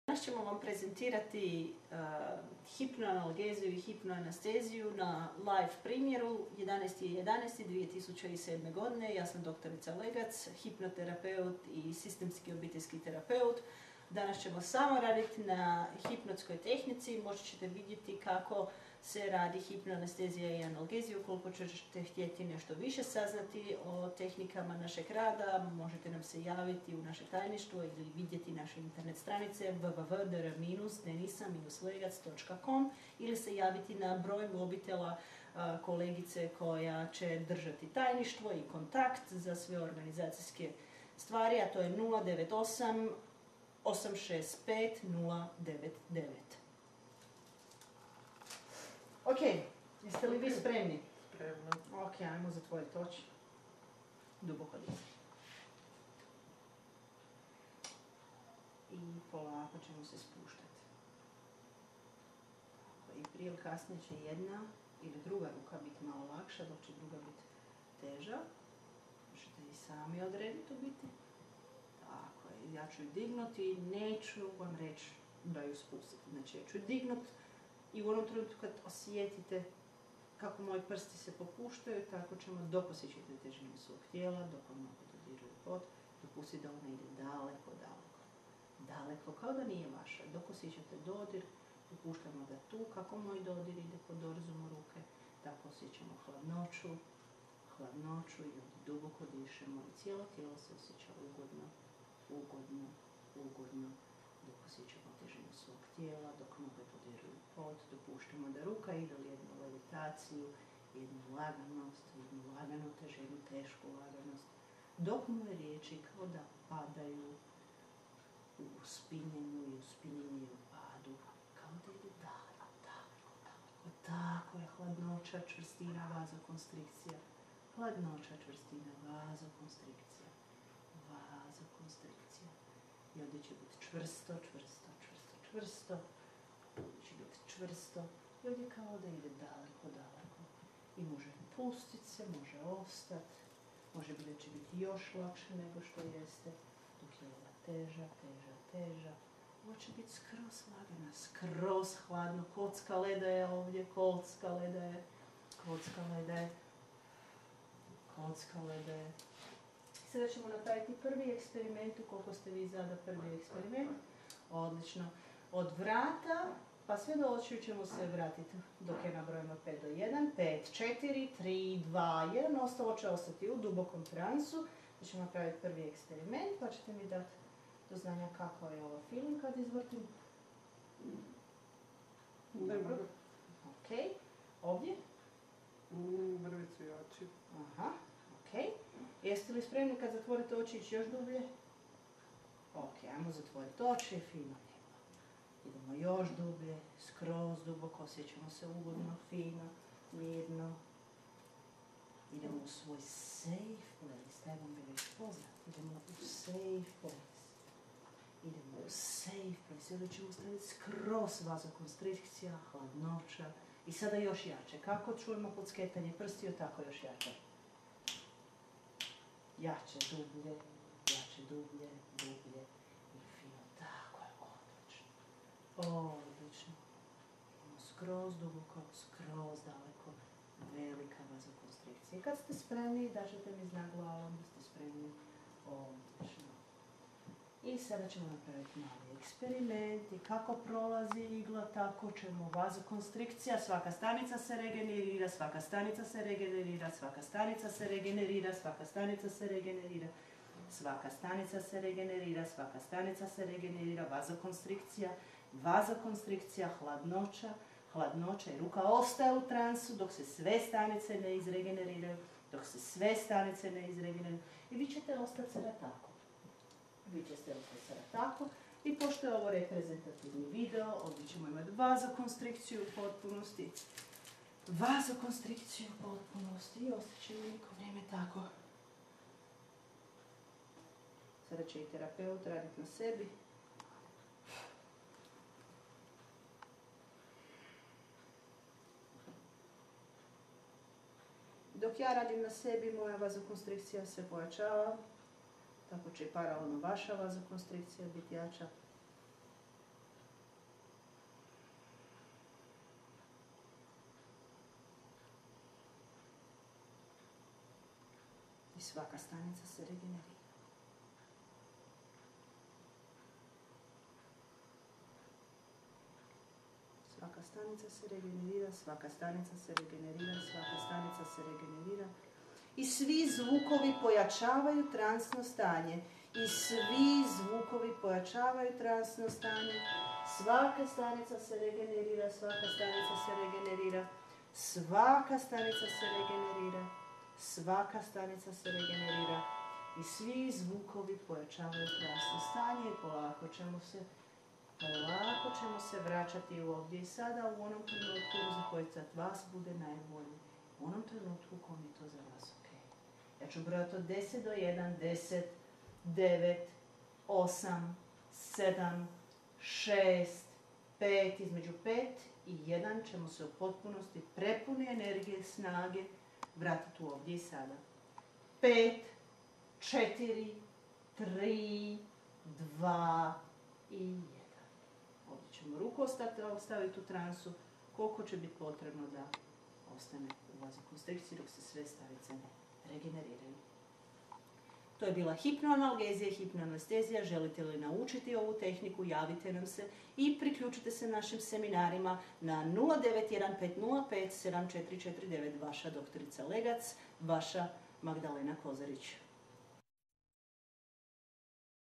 Danas ćemo vam prezentirati hipnoanalgeziju i hipnoanesteziju na live primjeru 11.11.2007. godine. Ja sam doktorica Legac, hipnoterapeut i sistemski obiteljski terapeut. Danas ćemo samo raditi na hipnotskoj tehnici. Možda ćete vidjeti kako se radi hipnoanestezija i analgezija. Ukoliko ćete htjeti nešto više saznati o tehnikama našeg rada, možete nam se javiti u naše tajništvo ili vidjeti naše internet stranice www.denisa-legac.com ili se javiti na broj mobitela kolegice koja će držati tajništvo i kontakt za sve organizacijske stvari, a to je 098 865 099. Ok, jeste li vi spremni? Spremno. Ok, ajmo zatvoriti oči. Duboko disati. I polako ćemo se spuštati. I prije ili kasnije će jedna ili druga ruka biti malo lakša, dok će druga biti teža. Možete i sami odrediti u biti. Tako je, ja ću ju dignuti i neću vam reći da ju spustite. Znači, ja ću ju dignuti i u onom trenutku kad osjetite kako moji prsti se popuštaju, tako ćemo dok osjećate težinu svog tijela, dok vam noge dodiruju pod, dopustite da ona ide daleko, daleko. Daleko, kao da nije vaša. Dok osjećate dodir, dopuštamo da tu, kako moj dodir ide pod dorzumu ruke, tako osjećamo hladnoću i ovdje duboko dišemo i cijelo tijelo se osjeća ugodno, dok osjećamo težinu svog tijela, dok noge dodiruju pod, dopuštamo da ruka ide u jednu levitaciju, jednu laganost, jednu laganu težinu, tešku laganost, dok moje riječi kao da padaju u uspinjenju i u padu, kao da idu daleko. Tako je hladnoća, čvrstina, vazokonstrikcija. Hladnoća, čvrstina, vazokonstrikcija. I ovdje će biti čvrsto. Ovdje će biti čvrsto. I ovdje kao da ide daleko. I može pustiti se, može ostati. Može biti da će biti još lakše nego što jeste. Dok je ova teža. Ovo će biti skroz lagana, skroz hladno. Kocka leda je ovdje, kocka leda je. Sada ćemo napraviti prvi eksperiment, ukoliko ste vi za prvi eksperiment. Odlično. Od vrata pa sve do očiju ćemo se vratiti dok je nabrojimo 5 do 1, 5, 4, 3, 2, 1. Ostalo će ostati u dubokom transu. Mi ćemo napraviti prvi eksperiment, pa ćete mi dati do znanja kako je ovo feeling kad izvrtim. Dobro. Ok. Ovdje? Brvicu i oči. Aha. Ok. Jeste li spremni kad zatvorite oči ići još dublje? Ok, ajmo zatvoriti oči, fino. Idemo još dublje, skroz duboko, osjećamo se ugodno, fino, mirno. Idemo u svoj safe place, taj vam bi već poznat. Idemo u safe place. Ovdje ćemo staviti skroz vazokonstrikcija, hladnoća. I sada još jače. Kako čujemo podsketanje prstiju, tako još jače. Jače, dublje. I fino, tako je, odlično. Idemo skroz duboko, skroz daleko, velika vazokonstrikcija. I kad ste spremni, dažete mi znak glavom da ste spremni, odlično. I sada ćemo napraviti mali eksperiment i kako prolazi igla, tako ćemo vazokonstrikcija, svaka stanica se regenerira, svaka stanica se regenerira, svaka stanica se regenerira, svaka stanica se regenerira, svaka stanica se regenerira, svaka stanica se regenerira, vazokonstrikcija, hladnoća i ruka ostaje u transu dok se sve stanice ne izregeneriraju, i vi ćete ostati sada tako. I pošto je ovo reprezentativni video, ovdje ćemo imati vazokonstrikciju u potpunosti. I ostat će neko vrijeme tako. Sada će i terapeut raditi na sebi. Dok ja radim na sebi, moja vazokonstrikcija se pojačava. Tako će i paralelno vaša vazokonstrikcija biti jača. svaka stanica se regenerira. Svaka stanica se regenerira, svaka stanica se regenerira, svaka stanica se regenerira. I svi zvukovi pojačavaju transno stanje. I svi zvukovi pojačavaju transno stanje. Svaka stanica se regenerira, svaka stanica se regenerira. Svaka stanica se regenerira. Svaka stanica se regenerira. I svi zvukovi pojačavaju transno stanje. I polako ćemo se vraćati ovdje i sada u onom trenutku za koji sad vas bude najbolji. U onom trenutku kom je to za vas ok. Ja ću brojati od 10 do 1, 10, 9, 8, 7, 6, 5, između 5 i 1 ćemo se u potpunosti prepune energije, snage vratiti u ovdje i sada. 5, 4, 3, 2 i 1. Ovdje ćemo ruku ostaviti u transu, koliko će biti potrebno da ostane u vazokonstrikciji dok se sve stavice ne regeneriraju. To je bila hipnoanalgezija i hipnoanestezija. Želite li naučiti ovu tehniku, javite nam se i priključite se našim seminarima na 0915057449. Vaša doktorica Legac, vaša Magdalena Kozarić.